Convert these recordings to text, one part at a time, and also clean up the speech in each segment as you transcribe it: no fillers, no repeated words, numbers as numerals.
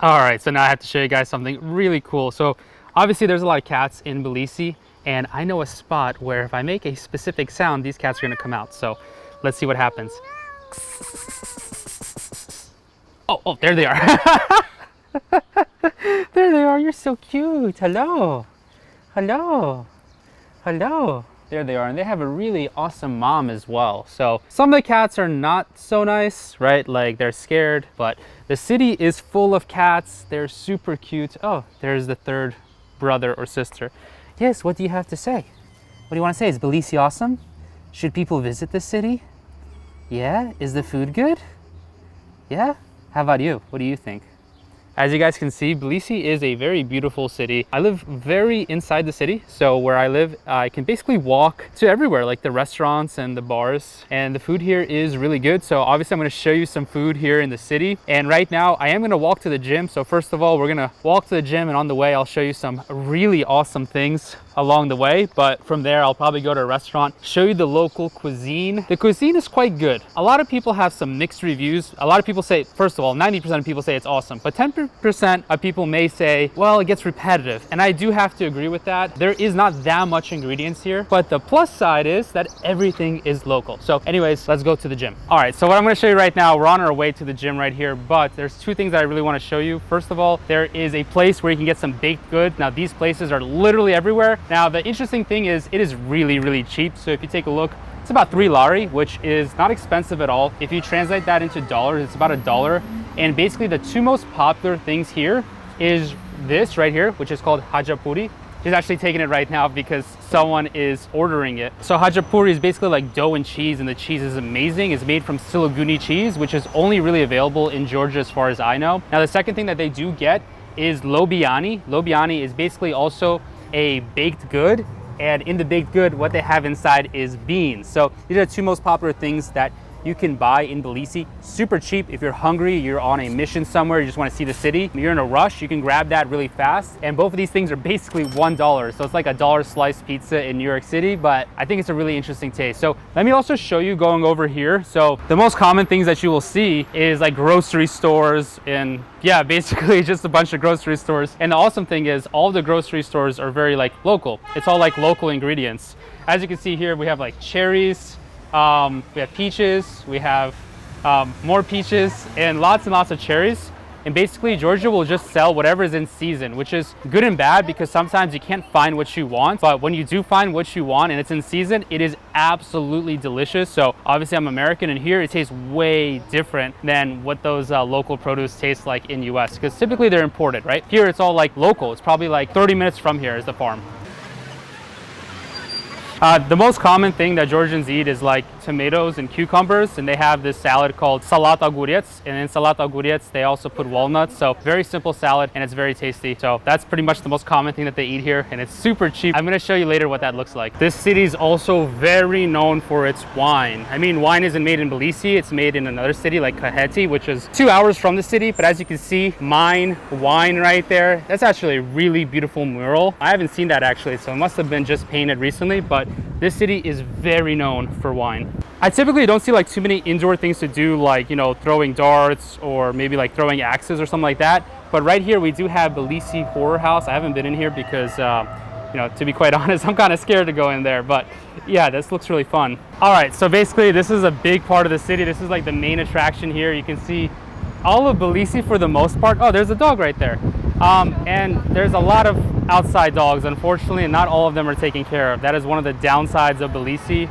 All right, so now I have to show you guys something really cool. So obviously there's a lot of cats in Tbilisi, and I know a spot where if I make a specific sound, these cats are gonna come out. So let's see what happens. Oh, there they are. There they are, you're so cute. Hello, hello, hello. There they are, and they have a really awesome mom as well. So some of the cats are not so nice, right? Like they're scared, but the city is full of cats. They're super cute. Oh, there's the third brother or sister. Yes, what do you have to say? What do you want to say? Is Tbilisi awesome? Should people visit the city? Yeah? Is the food good? Yeah? How about you? What do you think? As you guys can see, Tbilisi is a very beautiful city. I live very inside the city, so where I live, I can basically walk to everywhere, like the restaurants and the bars, and the food here is really good. So obviously I'm going to show you some food here in the city, and right now I am going to walk to the gym. So first of all, we're going to walk to the gym, and on the way I'll show you some really awesome things along the way. But from there I'll probably go to a restaurant, show you the local cuisine. The cuisine is quite good. A lot of people have some mixed reviews. A lot of people say, first of all, 90% of people say it's awesome, but 10% of people may say, well, it gets repetitive. And I do have to agree with that. There is not that much ingredients here, but the plus side is that everything is local. So anyways, let's go to the gym. All right, so what I'm going to show you right now, we're on our way to the gym right here, but there's two things that I really want to show you. First of all, there is a place where you can get some baked goods. Now these places are literally everywhere. Now the interesting thing is it is really, really cheap. So if you take a look, it's about 3 lari, which is not expensive at all. If you translate that into dollars, it's about $1. And basically the two most popular things here is this right here, which is called hachapuri. She's actually taking it right now because someone is ordering it. So hachapuri is basically like dough and cheese, and the cheese is amazing. It's made from Siliguni cheese, which is only really available in Georgia as far as I know. Now the second thing that they do get is lobiani. Lobiani is basically also a baked good. And in the baked good, what they have inside is beans. So these are the two most popular things that you can buy in Tbilisi. Super cheap. If you're hungry, you're on a mission somewhere, you just want to see the city, you're in a rush, you can grab that really fast. And both of these things are basically $1. So it's like $1 sliced pizza in New York City, but I think it's a really interesting taste. So let me also show you going over here. So the most common things that you will see is like grocery stores, and yeah, basically just a bunch of grocery stores. And the awesome thing is all the grocery stores are very like local. It's all like local ingredients. As you can see here, we have like cherries, we have peaches, we have more peaches, and lots of cherries. And basically Georgia will just sell whatever is in season, which is good and bad because sometimes you can't find what you want, but when you do find what you want and it's in season, it is absolutely delicious. So obviously I'm American, and here it tastes way different than what those local produce taste like in US, because typically they're imported, right? Here it's all like local. It's probably like 30 minutes from here is the farm. The most common thing that Georgians eat is like tomatoes and cucumbers, and they have this salad called salat aguriets, and in salat aguriets they also put walnuts. So very simple salad, and it's very tasty. So that's pretty much the most common thing that they eat here, and it's super cheap. I'm going to show you later what that looks like. This city is also very known for its wine. I mean, wine isn't made in Tbilisi, it's made in another city like Kaheti, which is 2 hours from the city. But as you can see, mine wine right there, that's actually a really beautiful mural. I haven't seen that actually, so it must have been just painted recently, but this city is very known for wine. I typically don't see like too many indoor things to do, like, you know, throwing darts or maybe like throwing axes or something like that. But right here we do have Tbilisi Horror House. I haven't been in here because, you know, to be quite honest, I'm kind of scared to go in there. But yeah, this looks really fun. All right, so basically this is a big part of the city. This is like the main attraction here. You can see all of Tbilisi for the most part. Oh, there's a dog right there. And there's a lot of outside dogs, unfortunately, and not all of them are taken care of. That is one of the downsides of Tbilisi.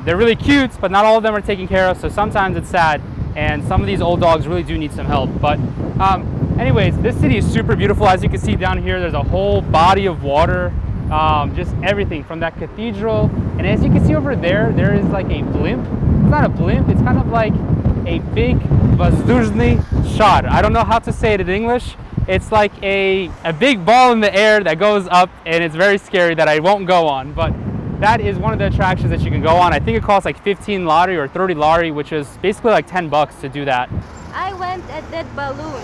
They're really cute, but not all of them are taken care of, so sometimes it's sad, and some of these old dogs really do need some help. But anyways, this city is super beautiful. As you can see down here, there's a whole body of water, just everything from that cathedral. And as you can see over there, there is like a blimp. It's not a blimp, it's kind of like a big воздушный шар. I don't know how to say it in English. It's like a big ball in the air that goes up, and it's very scary that I won't go on. But that is one of the attractions that you can go on. I think it costs like 15 lari or 30 lari, which is basically like 10 bucks to do that. I went at that balloon.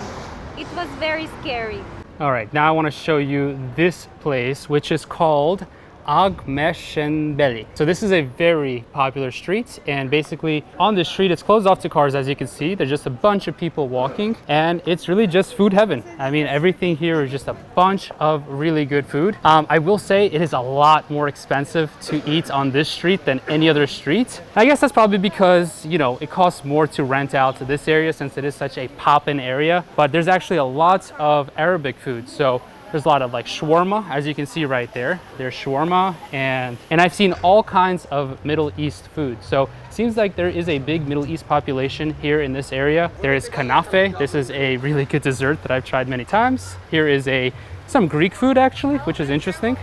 It was very scary. All right, now I want to show you this place, which is called Agmashenebeli. So this is a very popular street, and basically on this street it's closed off to cars. As you can see, there's just a bunch of people walking, and it's really just food heaven. I mean, everything here is just a bunch of really good food. I will say it is a lot more expensive to eat on this street than any other street. I guess that's probably because, you know, it costs more to rent out to this area since it is such a pop-in area, but there's actually a lot of Arabic food. So there's a lot of like shawarma, as you can see right there. There's shawarma, and I've seen all kinds of Middle East food. So it seems like there is a big Middle East population here in this area. There is kanafe. This is a really good dessert that I've tried many times. Here is some Greek food actually, which is interesting.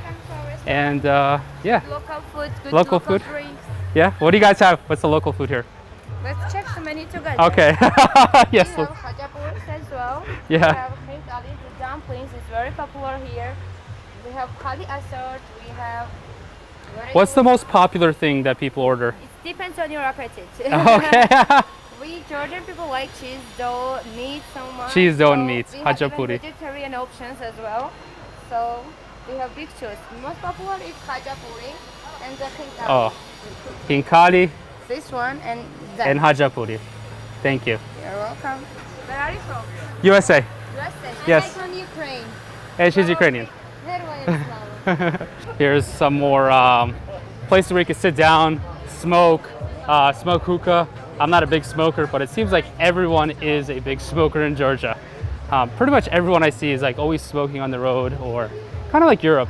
And yeah. Local food, good local food. drinks. Yeah, what do you guys have? What's the local food here? Let's check the menu together. Okay. Yes. We have hajapuris as well. Yeah. We have khinkali, the dumplings is very popular here. We have khali asort. We have. What's the most popular thing that people order? It depends on your appetite. Okay. We Georgian people like cheese dough, meat so much. Cheese dough and meat, We have even hajapuri. vegetarian options as well. So we have big choice. Most popular is hajapuri and the khinkali. Oh, khinkali This one and that. and hajapuri. Thank you. You're welcome. Where are you from? USA. USA. Yes. I'm from Ukraine. And she's Ukrainian. Here's some more places where you can sit down, smoke hookah. I'm not a big smoker, but it seems like everyone is a big smoker in Georgia. Pretty much everyone I see is like always smoking on the road, or kind of like Europe.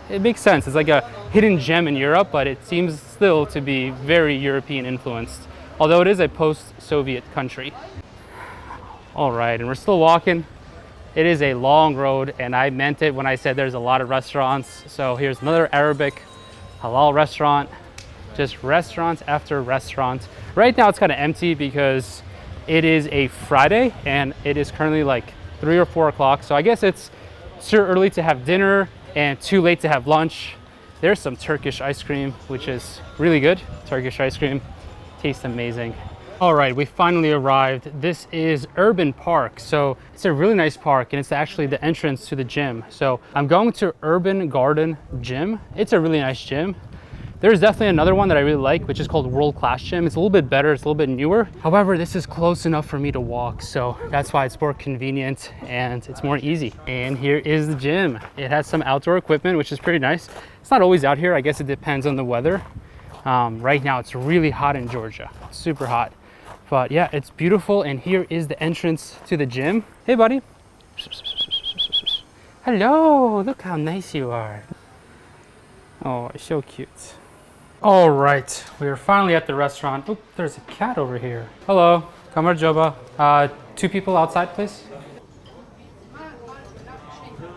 It makes sense. It's like a hidden gem in Europe, but it seems still to be very European influenced, although it is a post-Soviet country. All right, and we're still walking. It is a long road, and I meant it when I said there's a lot of restaurants. So here's another Arabic halal restaurant, just restaurant after restaurant. Right now it's kind of empty because it is a Friday and it is currently like 3 or 4 o'clock. So I guess it's too early to have dinner and too late to have lunch. There's some Turkish ice cream, which is really good. Turkish ice cream tastes amazing. All right, we finally arrived. This is Urban Park. So it's a really nice park, and it's actually the entrance to the gym. So I'm going to Urban Garden Gym. It's a really nice gym. There's definitely another one that I really like, which is called World Class Gym. It's a little bit better, it's a little bit newer. However, this is close enough for me to walk, so that's why it's more convenient and it's more easy. And here is the gym. It has some outdoor equipment, which is pretty nice. It's not always out here. I guess it depends on the weather. Right now, it's really hot in Georgia, super hot. But yeah, it's beautiful, and here is the entrance to the gym. Hey, buddy. Hello, look how nice you are. Oh, so cute. All right, we are finally at the restaurant. Oh, there's a cat over here. Hello, Kamar Joba. 2 people outside, please.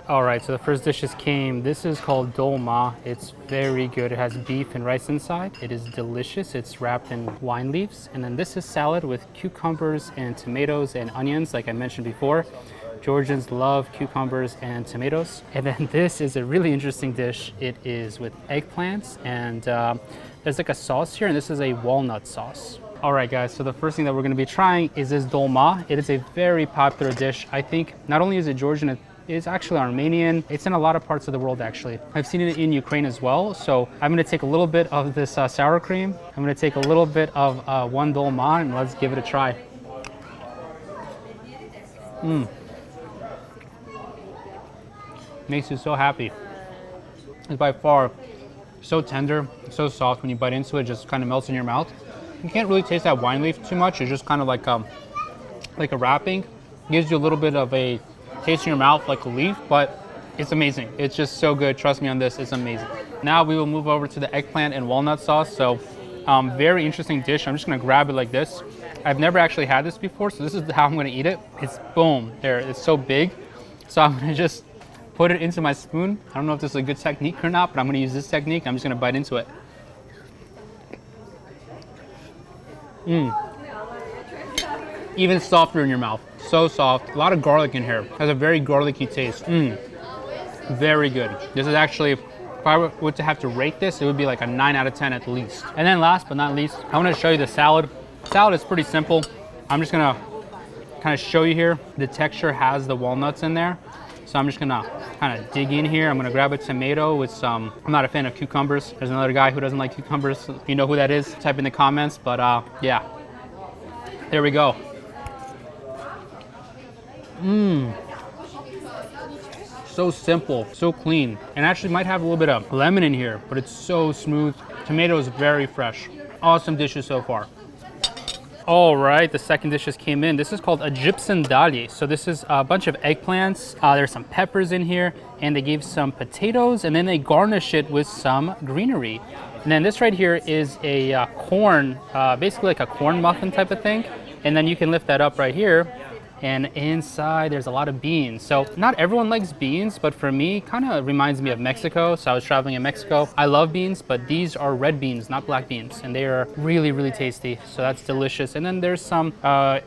All right, so the first dishes came. This is called dolma. It's very good. It has beef and rice inside. It is delicious. It's wrapped in wine leaves. And then this is salad with cucumbers and tomatoes and onions, like I mentioned before. Georgians love cucumbers and tomatoes. And then this is a really interesting dish. It is with eggplants, and there's like a sauce here, and this is a walnut sauce. All right, guys, so the first thing that we're gonna be trying is this dolma. It is a very popular dish. I think not only is it Georgian, it's actually Armenian. It's in a lot of parts of the world, actually. I've seen it in Ukraine as well. So I'm gonna take a little bit of this sour cream. I'm gonna take a little bit of one dolma, and let's give it a try. Makes you so happy. It's by far so tender, so soft. When you bite into it, it just kind of melts in your mouth. You can't really taste that wine leaf too much. It's just kind of like a wrapping. Gives you a little bit of a taste in your mouth like a leaf, but it's amazing. It's just so good. Trust me on this, it's amazing. Now we will move over to the eggplant and walnut sauce. So very interesting dish. I'm just gonna grab it like this. I've never actually had this before, so this is how I'm gonna eat it. It's boom, there, it's so big. So I'm gonna just put it into my spoon. I don't know if this is a good technique or not, but I'm gonna use this technique. I'm just gonna bite into it. Even softer in your mouth. So soft. A lot of garlic in here. Has a very garlicky taste. Very good. This is actually, if I were to have to rate this, it would be like a 9 out of 10 at least. And then last but not least, I want to show you the salad. Salad is pretty simple. I'm just gonna kind of show you here. The texture has the walnuts in there. So I'm just gonna kind of dig in here. I'm gonna grab a tomato with some, I'm not a fan of cucumbers. There's another guy who doesn't like cucumbers. If you know who that is, type in the comments. But yeah, there we go. So simple, so clean. And actually might have a little bit of lemon in here, but it's so smooth. Tomato is very fresh. Awesome dishes so far. All right, the second dish just came in. This is called Agmashenebeli. So this is a bunch of eggplants. There's some peppers in here, and they gave some potatoes, and then they garnish it with some greenery. And then this right here is a corn, basically like a corn muffin type of thing. And then you can lift that up right here, and inside there's a lot of beans. So not everyone likes beans, but for me, kind of reminds me of Mexico. So I was traveling in Mexico. I love beans, but these are red beans, not black beans. And they are really, really tasty. So that's delicious. And then there's some,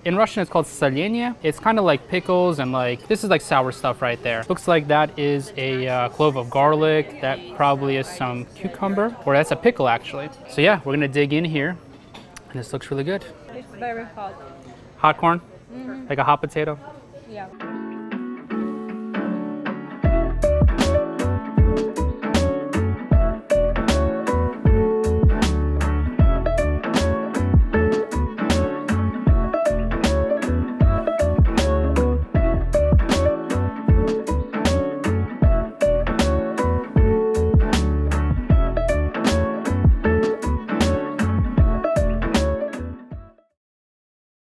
in Russian it's called solenye. It's kind of like pickles and like, this is like sour stuff right there. Looks like that is a clove of garlic. That probably is some cucumber, or that's a pickle actually. So yeah, we're gonna dig in here. And this looks really good. It's very hot. Hot corn? Like a hot potato? Yeah.